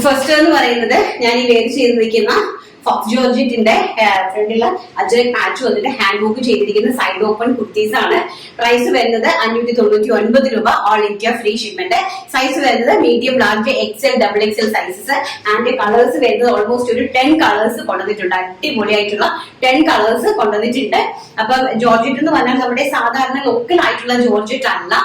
First എന്ന് പറയുന്നത് ഞാൻ ഈ വേര് ചെയ്തിരിക്കുന്ന ഫോക്സ് ജോർജറ്റിന്റെ ഫ്രണ്ടില് അജ്രക് പാച്ച് വന്നിട്ട് ഹാൻഡ് വർക്ക് ചെയ്തിരിക്കുന്ന സൈഡ് ഓപ്പൺ കുർത്തീസ് ആണ്. പ്രൈസ് വരുന്നത് 599 രൂപ. All India free shipment. Size വരുന്നത് medium, large, XL, double XL sizes. And colours വരുന്നത് ഓൾമോസ്റ്റ് ഒരു 10 കളേഴ്സ് കൊണ്ടുവന്നിട്ടുണ്ട്. അടിപൊളിയായിട്ടുള്ള 10 കളേഴ്സ് കൊണ്ടുവന്നിട്ടുണ്ട്. അപ്പം ജോർജറ്റ് എന്ന് പറഞ്ഞാൽ നമ്മുടെ സാധാരണ ലോക്കൽ ആയിട്ടുള്ള ജോർജറ്റ് അല്ല,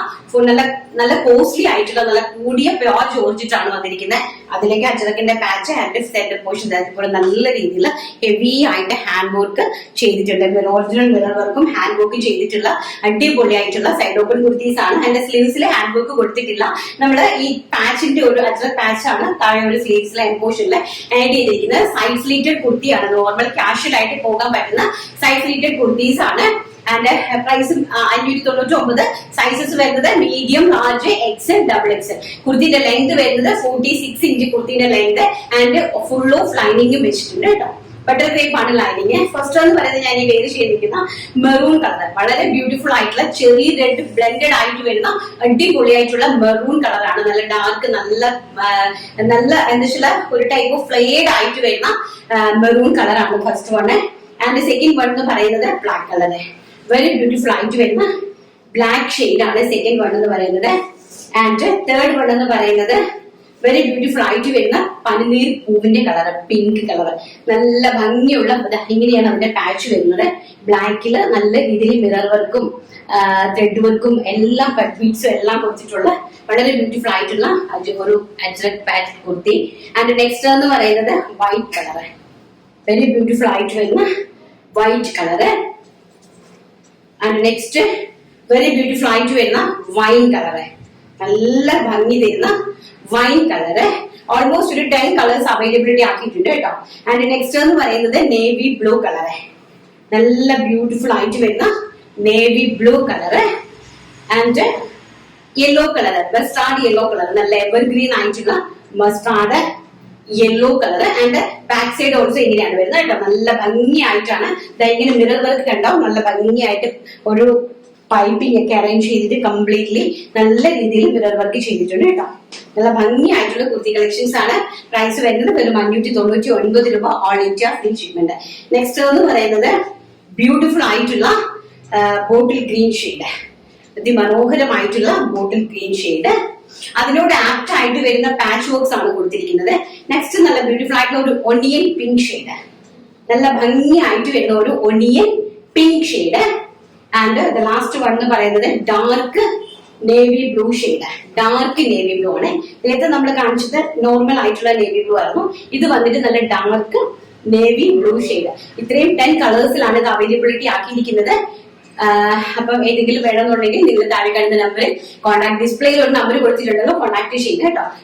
നല്ല നല്ല കോസ്റ്റ്ലി ആയിട്ടുള്ള നല്ല കൂടിയ പ്യോർ ജോർജറ്റ് ആണ് വന്നിരിക്കുന്നത്. അതിലേക്ക് അജ്രക്കിന്റെ പാച്ച് ആൻഡ് സെന്റർ പോർഷൻ ഇപ്പോൾ നല്ല രീതിയിൽ ഹെവി ആയിട്ട് ഹാൻഡ് വർക്ക് ചെയ്തിട്ടുണ്ട്. ഒറിജിനൽ മിറർ വർക്കും ഹാൻഡ് വർക്ക് ചെയ്തിട്ടുള്ള അടിപൊളിയായിട്ടുള്ള സൈഡ് ഓപ്പൺ കുർത്തീസ് ആണ്. അതിന്റെ സ്ലീവ്സിൽ ഹാൻഡ് വർക്ക് കൊടുത്തിട്ടില്ല. നമ്മൾ ഈ പാച്ചിന്റെ ഒരു അജ്രക് പാച്ച് ആണ് താഴെ ഒരു സ്ലീവ്സിലെ പോർഷനിൽ ആഡ് ചെയ്തിരിക്കുന്നത്. സൈഡ് സ്ലീറ്റഡ് കുർത്തിയാണ്. നോർമൽ കാഷ്വൽ ആയിട്ട് പോകാൻ പറ്റുന്ന സൈഡ് സ്ലീറ്റഡ് കുർത്തീസ് ആണ്. ആൻഡ് പ്രൈസും 599. സൈസസ് വരുന്നത് medium, large, XL, double XL. കുർത്തിയുടെ ലെങ്ത് വരുന്നത് 46 ഇഞ്ച് കുർത്തിയുടെ ലെങ്ത്. ആൻഡ് ഫുൾ ഓഫ് ലൈനിങ്ങും വെച്ചിട്ടുണ്ട് കേട്ടോ. ബട്ടർ ക്രേപ്പ് ആണ് ലൈനിങ്. ഫസ്റ്റ് എന്ന് പറയുന്നത് ഞാൻ ഈ വേര് ചെയ്തിരിക്കുന്ന മെറൂൺ കളർ, വളരെ ബ്യൂട്ടിഫുൾ ആയിട്ടുള്ള ചെറിയ റെഡ് ബ്ലെൻഡഡ് ആയിട്ട് വരുന്ന അടിപൊളിയായിട്ടുള്ള മെറൂൺ കളറാണ്. നല്ല ഡാർക്ക്, നല്ല നല്ല എന്താ വെച്ചാൽ ഒരു ടൈപ്പ് ഓഫ് ഫ്ലെയർഡ് ആയിട്ട് വരുന്ന മെറൂൺ കളറാണ് first one. And second one എന്ന് പറയുന്നത് ബ്ലാക്ക് കളർ, വെരി ബ്യൂട്ടിഫുൾ ആയിട്ട് വരുന്ന ബ്ലാക്ക് ഷെയ്ഡ് ആണ് സെക്കൻഡ് വൺ എന്ന് പറയുന്നത്. ആൻഡ് തേർഡ് വൺ എന്ന് പറയുന്നത് വെരി ബ്യൂട്ടിഫുൾ ആയിട്ട് വരുന്ന പനിനീർ പൂവിന്റെ കളർ, പിങ്ക് കളർ. നല്ല ഭംഗിയുള്ള ഇങ്ങനെയാണ് അതിന്റെ പാച്ച് വരുന്നത്. ബ്ലാക്കില് നല്ല രീതിയിൽ മിറർ വർക്കും ത്രെഡ് വർക്കും എല്ലാം കട്ട് ബീഡ്സും എല്ലാം കൊടുത്തിട്ടുള്ള വളരെ ബ്യൂട്ടിഫുൾ ആയിട്ടുള്ള ഒരു ajrak patch kurti. And next എന്ന് പറയുന്നത് വൈറ്റ് കളർ, വെരി ബ്യൂട്ടിഫുൾ ആയിട്ട് വരുന്ന white colour. And next very beautiful ആയിട്ട് വരുന്ന വൈൻ കളറ്, നല്ല ഭംഗി തരുന്ന വൈൻ കളറ്. ഓൾമോസ്റ്റ് ഒരു 10 കളേഴ്സ് അവൈലബിലിറ്റി ആക്കിയിട്ടുണ്ട് കേട്ടോ. ആൻഡ് നെക്സ്റ്റ് എന്ന് പറയുന്നത് നേവി ബ്ലൂ കളറ്, നല്ല ബ്യൂട്ടിഫുൾ ആയിട്ട് വരുന്ന navy blue colour. And yellow colour, mustard yellow colour, നല്ല എവർഗ്രീൻ ആയിട്ടുള്ള mustard yellow colour. And back side also ഇങ്ങനെയാണ് വരുന്നത് കേട്ടോ. നല്ല ഭംഗിയായിട്ടാണ് ഇങ്ങനെ മിറർ വർക്ക് കണ്ടാവും. നല്ല ഭംഗിയായിട്ട് ഒരു പൈപ്പിംഗ് ഒക്കെ അറേഞ്ച് ചെയ്തിട്ട് കംപ്ലീറ്റ്ലി നല്ല രീതിയിൽ മിറർ വർക്ക് ചെയ്തിട്ടുണ്ട് കേട്ടോ. നല്ല ഭംഗിയായിട്ടുള്ള കുർത്തി കളക്ഷൻസ് ആണ്. പ്രൈസ് വരുന്നത് വെറും 599 രൂപ. All India free shipment. Next എന്ന് പറയുന്നത് ബ്യൂട്ടിഫുൾ ആയിട്ടുള്ള ബോട്ടിൽ ഗ്രീൻ ഷെയ്ഡ്, അതിമനോഹരമായിട്ടുള്ള ബോട്ടിൽ ഗ്രീൻ ഷെയ്ഡ്. അതിനോട് ആപ്റ്റ് ആയിട്ട് വരുന്ന പാച്ച് വർക്ക്സ് ആണ് കൊടുത്തിരിക്കുന്നത്. നെക്സ്റ്റ് നല്ല ബ്യൂട്ടിഫുൾ ആയിട്ടുള്ള ഒരു ഒണിയൻ പിങ്ക് ഷെയ്ഡ്, നല്ല ഭംഗിയായിട്ട് വരുന്ന ഒരു onion pink shade. And the last one എന്ന് പറയുന്നത് dark navy blue shade, dark navy blue ആണ്. നേരത്തെ നമ്മൾ കാണിച്ചത് നോർമൽ ആയിട്ടുള്ള നേവി ബ്ലൂ ആയിരുന്നു. ഇത് വന്നിട്ട് നല്ല ഡാർക്ക് നേവി ബ്ലൂ ഷെയ്ഡ്. ഇത്രയും 10 കളേഴ്സിലാണ് ഇത് അവൈലബിലിറ്റി ആക്കിയിരിക്കുന്നത്. അപ്പം ഏതെങ്കിലും വേണമെന്നുണ്ടെങ്കിൽ നിങ്ങൾ താഴെ കാണുന്ന നമ്പറിൽ കോൺടാക്ട്, ഡിസ്പ്ലേയിൽ ഒരു നമ്പർ കൊടുത്തിട്ടുണ്ടല്ലോ, കോൺടാക്ട് ചെയ്യുക കേട്ടോ.